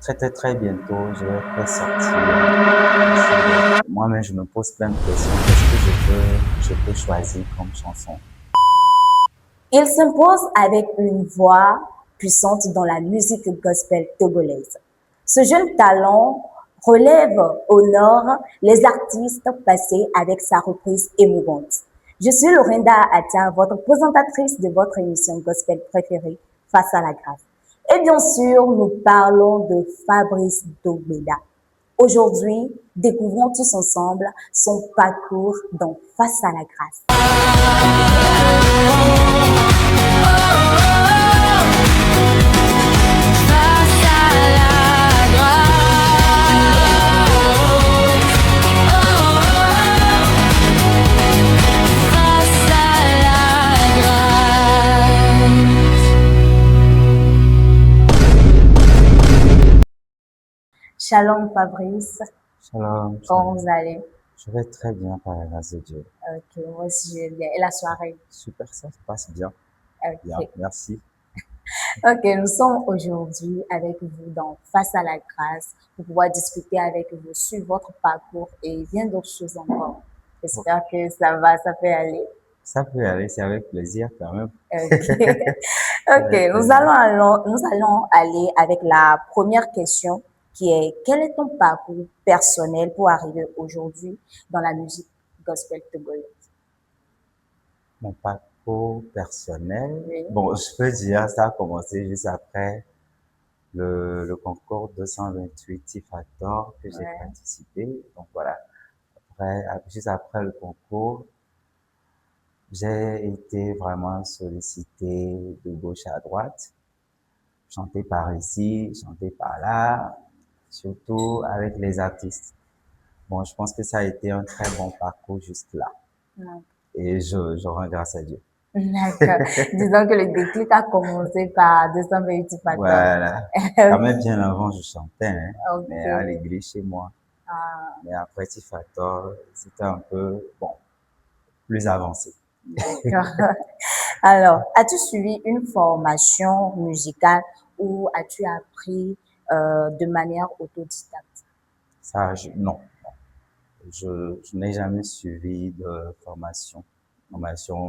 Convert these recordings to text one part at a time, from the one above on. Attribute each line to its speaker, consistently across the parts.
Speaker 1: très très très bientôt, je vais faire sortir moi-même je me pose plein de questions. Qu'est-ce que je peux choisir comme chanson?
Speaker 2: Il s'impose avec une voix puissante dans la musique gospel togolaise. Ce jeune talent relève au nord les artistes passés avec sa reprise émouvante. Je suis Lorinda Atta, votre présentatrice de votre émission gospel préférée, Face à la grâce. Et bien sûr, nous parlons de Fabrice Dogbeda. Aujourd'hui, découvrons tous ensemble son parcours dans Face à la grâce. Shalom Fabrice,
Speaker 1: Shalom,
Speaker 2: comment
Speaker 1: shalom.
Speaker 2: vous allez?
Speaker 1: Je vais très bien par la grâce de Dieu.
Speaker 2: Ok, moi aussi je vais bien. Et la soirée?
Speaker 1: Super, ça se passe bien. Bien,
Speaker 2: Ok.
Speaker 1: merci.
Speaker 2: Ok, nous sommes aujourd'hui avec vous dans Face à la grâce pour pouvoir discuter avec vous sur votre parcours et bien d'autres choses encore.
Speaker 1: Bon,
Speaker 2: J'espère que ça va, ça peut aller.
Speaker 1: ça peut aller, c'est avec plaisir quand même.
Speaker 2: Ok.
Speaker 1: C'est
Speaker 2: Ok,
Speaker 1: avec plaisir.
Speaker 2: nous allons aller avec la première question qui est quel est ton parcours personnel pour arriver aujourd'hui dans la musique gospel togolaise?
Speaker 1: Mon parcours personnel,
Speaker 2: Oui.
Speaker 1: bon, je peux dire, ça a commencé juste après le concours 228 Tifactor que j'ai
Speaker 2: Ouais.
Speaker 1: participé. Donc voilà, juste après le concours, j'ai été vraiment sollicité de gauche à droite, chanter par ici, chanter par là, surtout avec les artistes. Bon, je pense que ça a été un très bon parcours jusque-là.
Speaker 2: Ouais.
Speaker 1: Et je rends grâce à Dieu.
Speaker 2: D'accord. Disons que le déclic a commencé par 228
Speaker 1: Voilà. Quand même, bien avant, je chantais, hein, mais à
Speaker 2: Ok.
Speaker 1: l'église chez moi.
Speaker 2: Ah,
Speaker 1: Mais après Tifator, c'était un peu, bon, plus avancé.
Speaker 2: d'accord. Alors, as-tu suivi une formation musicale ou as-tu appris de manière autodidacte?
Speaker 1: Ça, non. Je n'ai jamais suivi de formation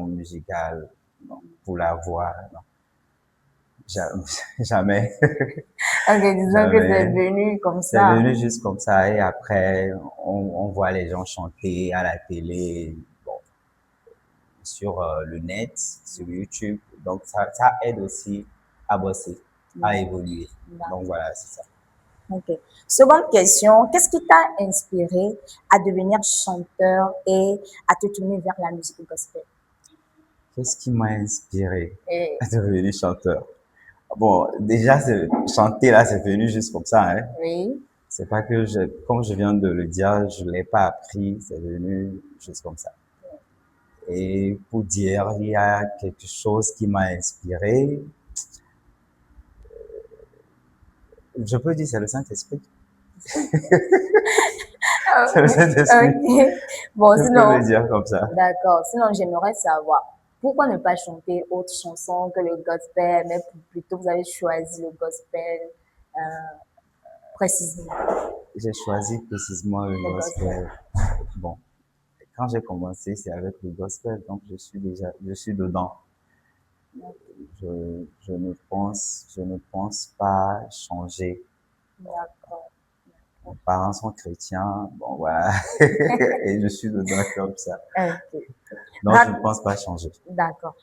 Speaker 1: musicale, non, pour la voix, non. Jamais,
Speaker 2: Ok, disons que c'est
Speaker 1: jamais.
Speaker 2: venu comme
Speaker 1: C'est
Speaker 2: ça.
Speaker 1: venu juste comme ça et après, on voit les gens chanter à la télé, bon, sur le net, sur YouTube. Donc, ça aide aussi à bosser, à évoluer. Donc,
Speaker 2: D'accord.
Speaker 1: voilà, c'est ça.
Speaker 2: Ok. Seconde question, qu'est-ce qui t'a inspiré à devenir chanteur et à te tourner vers la musique gospel?
Speaker 1: Qu'est-ce qui m'a inspiré
Speaker 2: Et,
Speaker 1: à devenir chanteur? Bon, déjà, chanter là, c'est venu juste comme ça, hein.
Speaker 2: oui,
Speaker 1: C'est pas que comme je viens de le dire, je l'ai pas appris, c'est venu juste comme ça. Et pour dire, il y a quelque chose qui m'a inspiré. Je peux dire, c'est le Saint-Esprit. C'est le Saint-Esprit.
Speaker 2: ok. Bon,
Speaker 1: Je peux le
Speaker 2: sinon,
Speaker 1: dire comme ça.
Speaker 2: d'accord. Sinon, j'aimerais savoir pourquoi ne pas chanter autre chanson que le gospel, mais plutôt vous avez choisi le gospel euh, précisément.
Speaker 1: J'ai choisi précisément le
Speaker 2: Le gospel.
Speaker 1: gospel. Bon, quand j'ai commencé, c'est avec le gospel, donc je suis dedans. Je ne pense pas changer.
Speaker 2: D'accord.
Speaker 1: Mes parents sont chrétiens, bon voilà, et je suis dedans comme ça.
Speaker 2: Ok.
Speaker 1: Donc je ne
Speaker 2: Rac-
Speaker 1: pense pas changer.
Speaker 2: D'accord.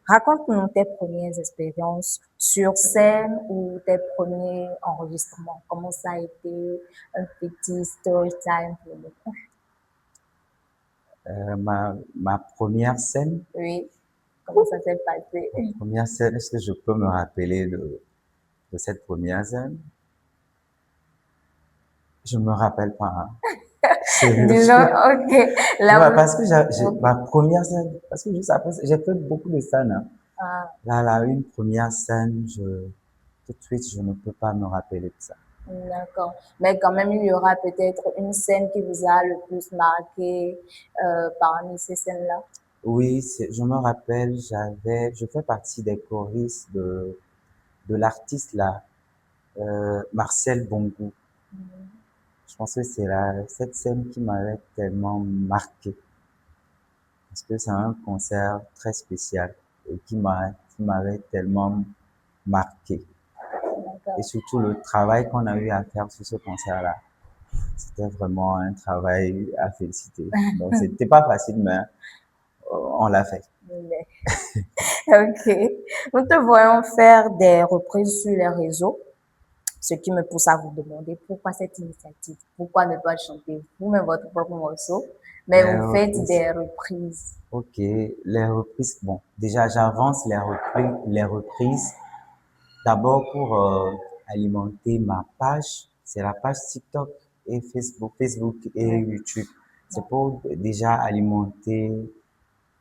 Speaker 2: Raconte-nous tes premières expériences sur scène ou tes premiers enregistrements. Comment ça a été un petit story time pour nous?
Speaker 1: Ma première scène,
Speaker 2: Oui. Comment ça s'est passé?
Speaker 1: est-ce que je peux me rappeler de cette première scène? Je me rappelle pas, hein.
Speaker 2: Disons,
Speaker 1: Sérieux.
Speaker 2: ok.
Speaker 1: Tu
Speaker 2: Là,
Speaker 1: vois, parce que
Speaker 2: ok.
Speaker 1: ma première scène, parce que juste après, j'ai fait beaucoup de scènes, hein.
Speaker 2: Ah,
Speaker 1: Là, une première scène, tout de suite, je ne peux pas me rappeler de ça.
Speaker 2: d'accord. Mais quand même, il y aura peut-être une scène qui vous a le plus marqué parmi ces scènes-là.
Speaker 1: Oui, je me rappelle, je fais partie des choristes de l'artiste là. Marcel Bongo. Je pense que c'est cette scène qui m'avait tellement marqué. Parce que c'est un concert très spécial et qui m'avait tellement marqué. Et
Speaker 2: D'accord.
Speaker 1: surtout le travail qu'on a eu à faire sur ce concert-là. C'était vraiment un travail à féliciter. Donc c'était pas facile, mais on l'a fait.
Speaker 2: Mais- Ok. Nous te voyons faire des reprises sur les réseaux, ce qui me pousse à vous demander pourquoi cette initiative, pourquoi ne pas chanter vous-même votre propre morceau, mais
Speaker 1: Les
Speaker 2: vous faites
Speaker 1: reprises,
Speaker 2: des reprises.
Speaker 1: ok. Les reprises, bon, déjà j'avance les reprises d'abord pour alimenter ma page. C'est la page TikTok et Facebook et
Speaker 2: Ouais.
Speaker 1: YouTube. C'est pour déjà alimenter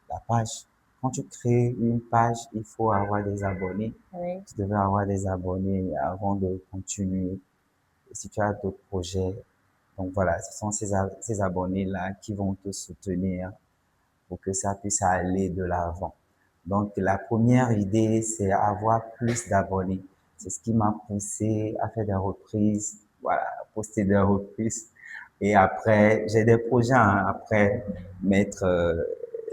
Speaker 1: la page. Quand tu crées une page, il faut avoir des abonnés.
Speaker 2: Oui.
Speaker 1: Tu devais avoir des abonnés avant de continuer. Et si tu as d'autres projets, donc voilà, ce sont ces abonnés-là qui vont te soutenir pour que ça puisse aller de l'avant. Donc la première idée, c'est avoir plus d'abonnés. C'est ce qui m'a poussé à faire des reprises, voilà, à poster des reprises. Et après, j'ai des projets, hein, après mettre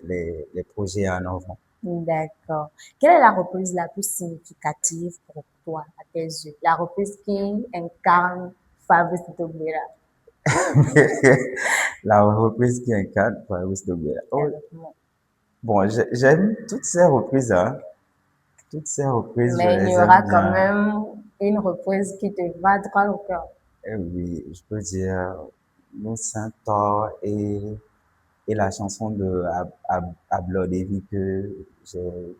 Speaker 1: les projets en avant.
Speaker 2: D'accord. Quelle est la reprise la plus significative pour toi, à tes yeux? La reprise qui incarne Fabrice Tobera.
Speaker 1: La reprise qui incarne Fabrice Dogera. Oh,
Speaker 2: Honnêtement.
Speaker 1: bon, j'aime toutes ces reprises, hein. Toutes ces reprises, je
Speaker 2: Mais il y
Speaker 1: les
Speaker 2: aura
Speaker 1: aime
Speaker 2: quand
Speaker 1: bien.
Speaker 2: même une reprise qui te va droit au cœur.
Speaker 1: Eh oui, je peux dire Nous Saint-Thor et la chanson de Ablodevi que j'ai,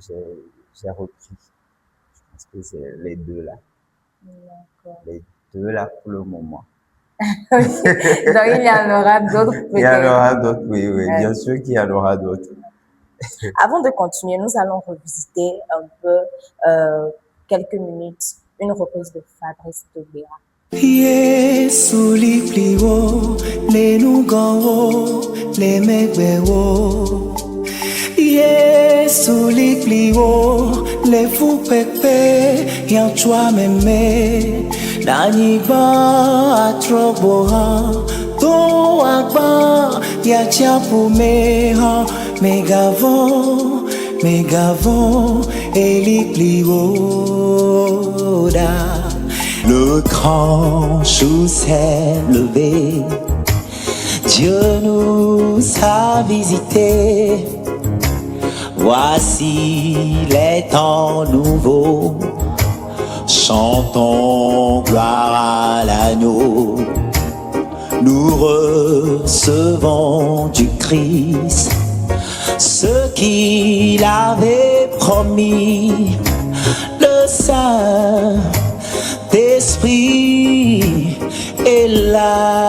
Speaker 1: j'ai repris. Je pense que c'est les deux là.
Speaker 2: D'accord.
Speaker 1: Les deux là pour le moment.
Speaker 2: Ok. Donc, il y en aura d'autres
Speaker 1: Il y en
Speaker 2: peut-être.
Speaker 1: aura d'autres, oui, oui,
Speaker 2: Ouais.
Speaker 1: bien sûr qu'il y en aura d'autres.
Speaker 2: Avant de continuer, nous allons revisiter un peu euh, quelques minutes une reprise de Fabrice Tobera.
Speaker 3: Yesu lipliwo lenugowo lemegbewo Yesu lipliwo lefupepe yanchwa meme Nanyigba atrogboha to agba yachapumeha megavon elipliwo da Le grand jour s'est levé, Dieu nous a visités. Voici les temps nouveaux, chantons gloire à l'agneau. Nous recevons du Christ ce qu'il avait promis, le Saint. D'esprit est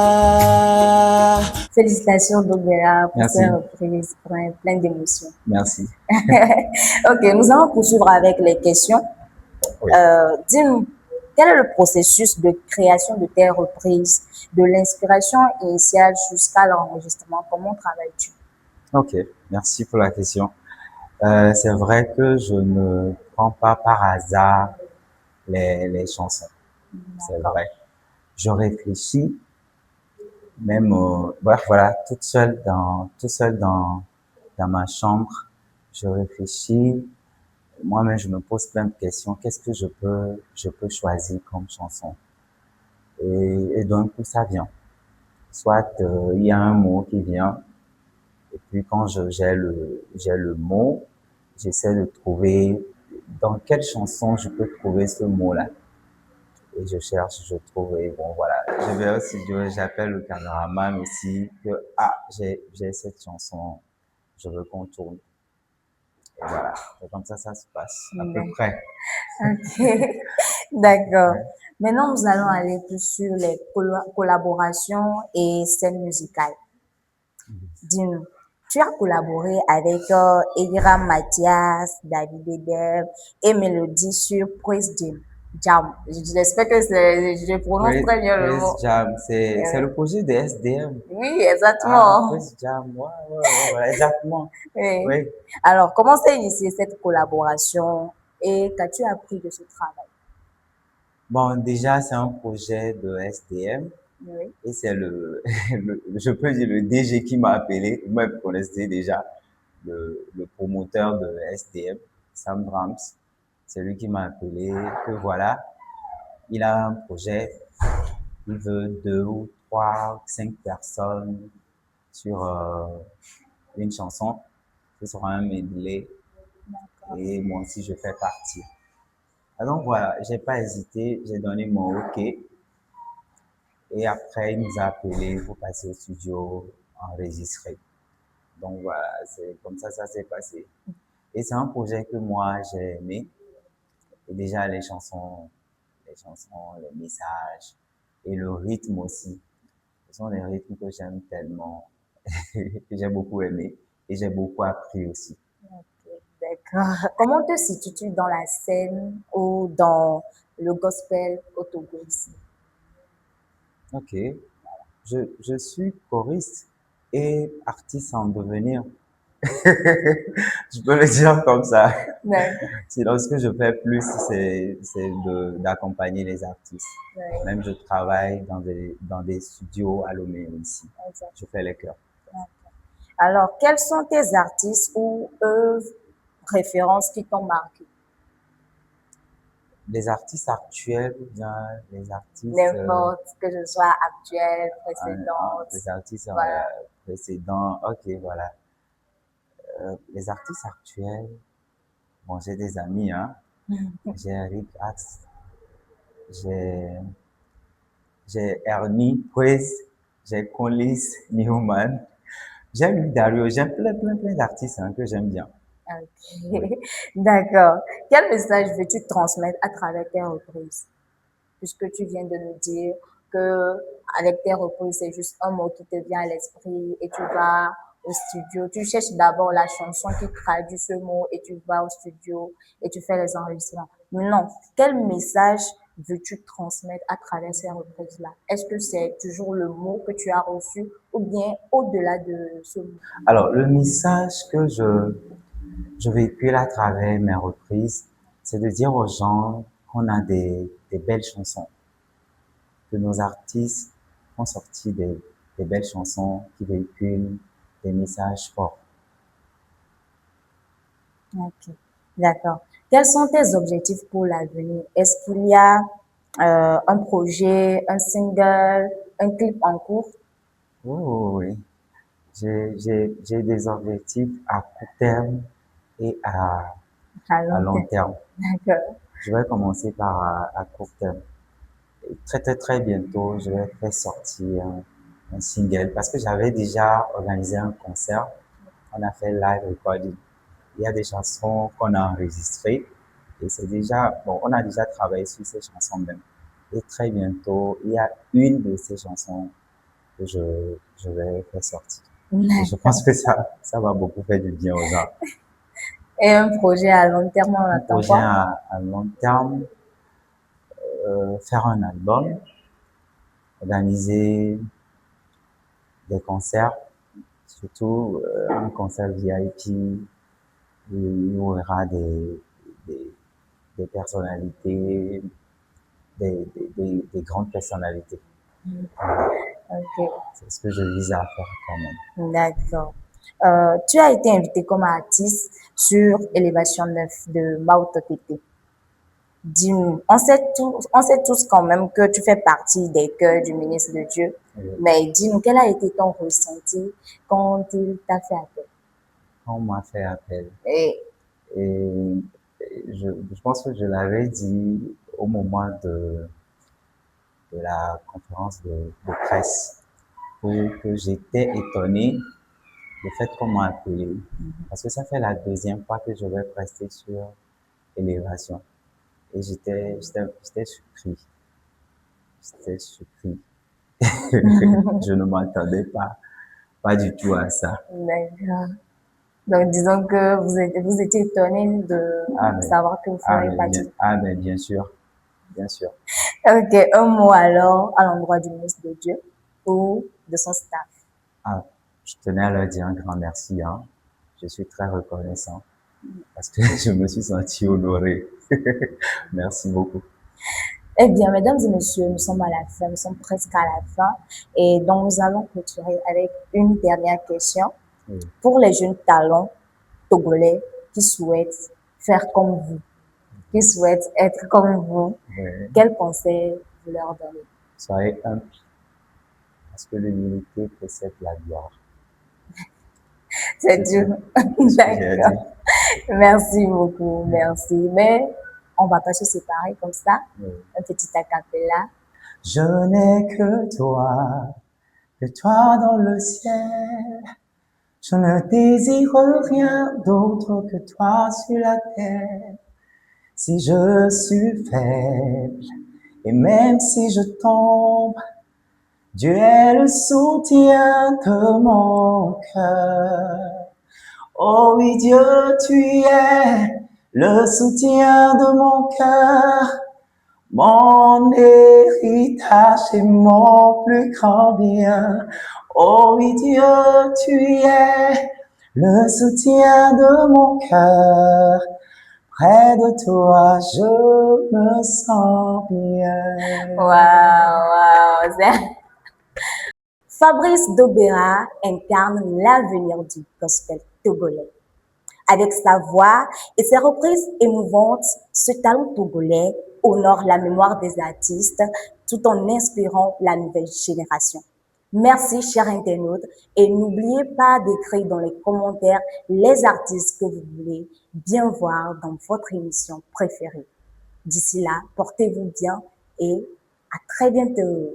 Speaker 3: là.
Speaker 2: Félicitations Tobera pour
Speaker 1: Merci,
Speaker 2: cette reprise pleine d'émotions.
Speaker 1: merci.
Speaker 2: Ok, nous allons poursuivre avec les questions.
Speaker 1: Oui.
Speaker 2: Dis-nous, quel est le processus de création de tes reprises, de l'inspiration initiale jusqu'à l'enregistrement? Comment travailles-tu?
Speaker 1: Ok, merci pour la question. C'est vrai que je ne prends pas par hasard les chansons. C'est
Speaker 2: D'accord.
Speaker 1: vrai. Je réfléchis, même, bref, voilà, tout seul dans ma chambre, je réfléchis. Moi-même, je me pose plein de questions. Qu'est-ce que je peux choisir comme chanson? Et d'un coup, ça vient. Soit, il y a un mot qui vient, et puis quand j'ai le mot, j'essaie de trouver dans quelle chanson je peux trouver ce mot-là. Et je cherche, je trouve, et bon, voilà. Je vais au studio, j'appelle le caméraman aussi, que, j'ai cette chanson, je veux qu'on tourne. Et voilà. Et comme ça se passe, à peu près.
Speaker 2: Ok, d'accord. Maintenant, nous allons aller plus sur les collaborations et scènes musicales. Dis-nous, tu as collaboré avec Egram Mathias, David Eder et Mélodie sur Praise Jam. Jam. J'espère que je prononce très bien le
Speaker 1: Press
Speaker 2: mot.
Speaker 1: Jam, c'est
Speaker 2: Euh,
Speaker 1: le projet de SDM.
Speaker 2: oui,
Speaker 1: Ah,
Speaker 2: exactement.
Speaker 1: Press Jam, ouais, voilà, exactement.
Speaker 2: Oui.
Speaker 1: Oui.
Speaker 2: Alors, comment s'est initiée cette collaboration et qu'as-tu appris de ce travail?
Speaker 1: Bon, déjà, c'est un projet de STM
Speaker 2: Oui.
Speaker 1: et c'est je peux dire le DG qui m'a appelé. Moi, vous connaissez déjà le promoteur de STM, Sam Brahms. C'est lui qui m'a appelé que voilà, il a un projet, il veut 2 ou 3 ou 5 personnes sur une chanson. Ce sera un medley et moi aussi je fais partie. Ah, donc voilà, j'ai pas hésité, j'ai donné mon OK et après il nous a appelé pour passer au studio enregistrer. Donc voilà, c'est comme ça s'est passé. Et c'est un projet que moi j'ai aimé. Et déjà les chansons, les messages et le rythme aussi. Ce sont des rythmes que j'aime tellement, que j'ai beaucoup aimé et j'ai beaucoup appris aussi.
Speaker 2: Ok, d'accord. Comment te situes-tu dans la scène ou dans le gospel au Togo ici?
Speaker 1: Ok, je suis choriste et artiste en devenir. Je peux le dire comme ça.
Speaker 2: D'accord.
Speaker 1: Sinon, ce que je fais plus, c'est d'accompagner les artistes.
Speaker 2: Ouais,
Speaker 1: Même je travaille dans des studios à Lomé ici.
Speaker 2: exact.
Speaker 1: Je fais les chœurs.
Speaker 2: Alors, quels sont tes artistes ou œuvres références qui t'ont marqué?
Speaker 1: Les artistes actuels ou bien les artistes,
Speaker 2: N'importe, que ce soit actuelle, précédente,
Speaker 1: les artistes
Speaker 2: voilà.
Speaker 1: précédents. Ok, voilà. Les artistes actuels, bon, j'ai des amis, hein. J'ai Eric Axe, j'ai j'ai Ernie Quest, j'ai Collis Newman, j'ai Luc Dario, j'ai plein d'artistes hein, que j'aime bien.
Speaker 2: Ok,
Speaker 1: Oui.
Speaker 2: d'accord. Quel message veux-tu transmettre à travers tes reprises? Puisque tu viens de nous dire que avec tes reprises, c'est juste un mot qui te vient à l'esprit et tu vas au studio. Tu cherches d'abord la chanson qui traduit ce mot et tu vas au studio et tu fais les enregistrements. Non. Quel message veux-tu transmettre à travers ces reprises-là? Est-ce que c'est toujours le mot que tu as reçu ou bien au-delà de ce mot?
Speaker 1: Alors, le message que je véhicule à travers mes reprises, c'est de dire aux gens qu'on a des belles chansons, que nos artistes ont sorti des belles chansons qui véhiculent des messages forts.
Speaker 2: Ok, d'accord. Quels sont tes objectifs pour l'avenir? Est-ce qu'il y a un projet, un single, un clip en cours?
Speaker 1: Oh, oui, j'ai des objectifs à court terme et
Speaker 2: À
Speaker 1: à
Speaker 2: long
Speaker 1: long
Speaker 2: terme.
Speaker 1: terme.
Speaker 2: D'accord.
Speaker 1: Je vais commencer par à court terme. Et très bientôt, je vais faire sortir un single parce que j'avais déjà organisé un concert. On a fait live recording. Il y a des chansons qu'on a enregistrées et c'est déjà, bon, on a déjà travaillé sur ces chansons même. Et très bientôt, il y a une de ces chansons que je vais faire sortir. Et je pense
Speaker 2: D'accord.
Speaker 1: que ça va beaucoup faire du bien aux gens.
Speaker 2: Et un projet à long terme, on
Speaker 1: Un
Speaker 2: attend
Speaker 1: projet
Speaker 2: quoi?
Speaker 1: à long terme, faire un album, organiser des concerts, surtout un concert VIP où il y aura des, des personnalités, des grandes personnalités. Voilà.
Speaker 2: Ok,
Speaker 1: C'est ce que je vise à faire quand même.
Speaker 2: d'accord. Tu as été invité comme artiste sur Élévation 9 de Mao Tete. Dis-nous, on sait tous quand même que tu fais partie des chœurs du ministre de Dieu,
Speaker 1: Et
Speaker 2: mais dis-nous, quel a été ton ressenti quand il t'a fait appel?
Speaker 1: quand on m'a fait appel,
Speaker 2: Et,
Speaker 1: et je pense que je l'avais dit au moment de la conférence de presse, que j'étais étonné du fait qu'on m'a appelé. Parce que ça fait la deuxième fois que je vais prester sur élévation. Et j'étais surpris. J'étais surpris. Je ne m'attendais pas du tout à ça.
Speaker 2: d'accord. Donc, disons que vous étiez étonné de savoir que vous ne ferez pas du.
Speaker 1: Mais bien sûr, bien sûr.
Speaker 2: Ok, un mot alors à l'endroit du ministre de Dieu ou de son staff.
Speaker 1: Ah, je tenais à leur dire un grand merci, hein. Je suis très reconnaissant parce que je me suis senti honoré. Merci beaucoup.
Speaker 2: Eh bien, mesdames et messieurs, nous sommes à la fin, nous sommes presque à la fin. Et donc, nous allons clôturer avec une dernière question.
Speaker 1: Oui.
Speaker 2: Pour les jeunes talents togolais qui souhaitent faire comme vous, qui souhaitent être comme vous,
Speaker 1: Oui.
Speaker 2: quels conseils vous leur donnez?
Speaker 1: Soyez humble, parce que l'humilité précède la gloire.
Speaker 2: C'est
Speaker 1: C'est tout.
Speaker 2: dur.
Speaker 1: C'est ce que j'ai à
Speaker 2: D'accord.
Speaker 1: dire.
Speaker 2: Merci beaucoup, merci. Mais on va pas se séparer comme ça.
Speaker 1: Oui.
Speaker 2: Un petit acapella.
Speaker 1: Je n'ai que toi dans le ciel. Je ne désire rien d'autre que toi sur la terre. Si je suis faible, et même si je tombe, Dieu est le soutien de mon cœur. Oh oui, Dieu, tu es le soutien de mon cœur, mon héritage et mon plus grand bien. Oh oui, Dieu, tu es le soutien de mon cœur. Près de toi, je me sens bien.
Speaker 2: Waouh, waouh. Fabrice Dobera incarne l'avenir du gospel togolais. Avec sa voix et ses reprises émouvantes, ce talent togolais honore la mémoire des artistes tout en inspirant la nouvelle génération. Merci, chers internautes, et n'oubliez pas d'écrire dans les commentaires les artistes que vous voulez bien voir dans votre émission préférée. D'ici là, portez-vous bien et à très bientôt.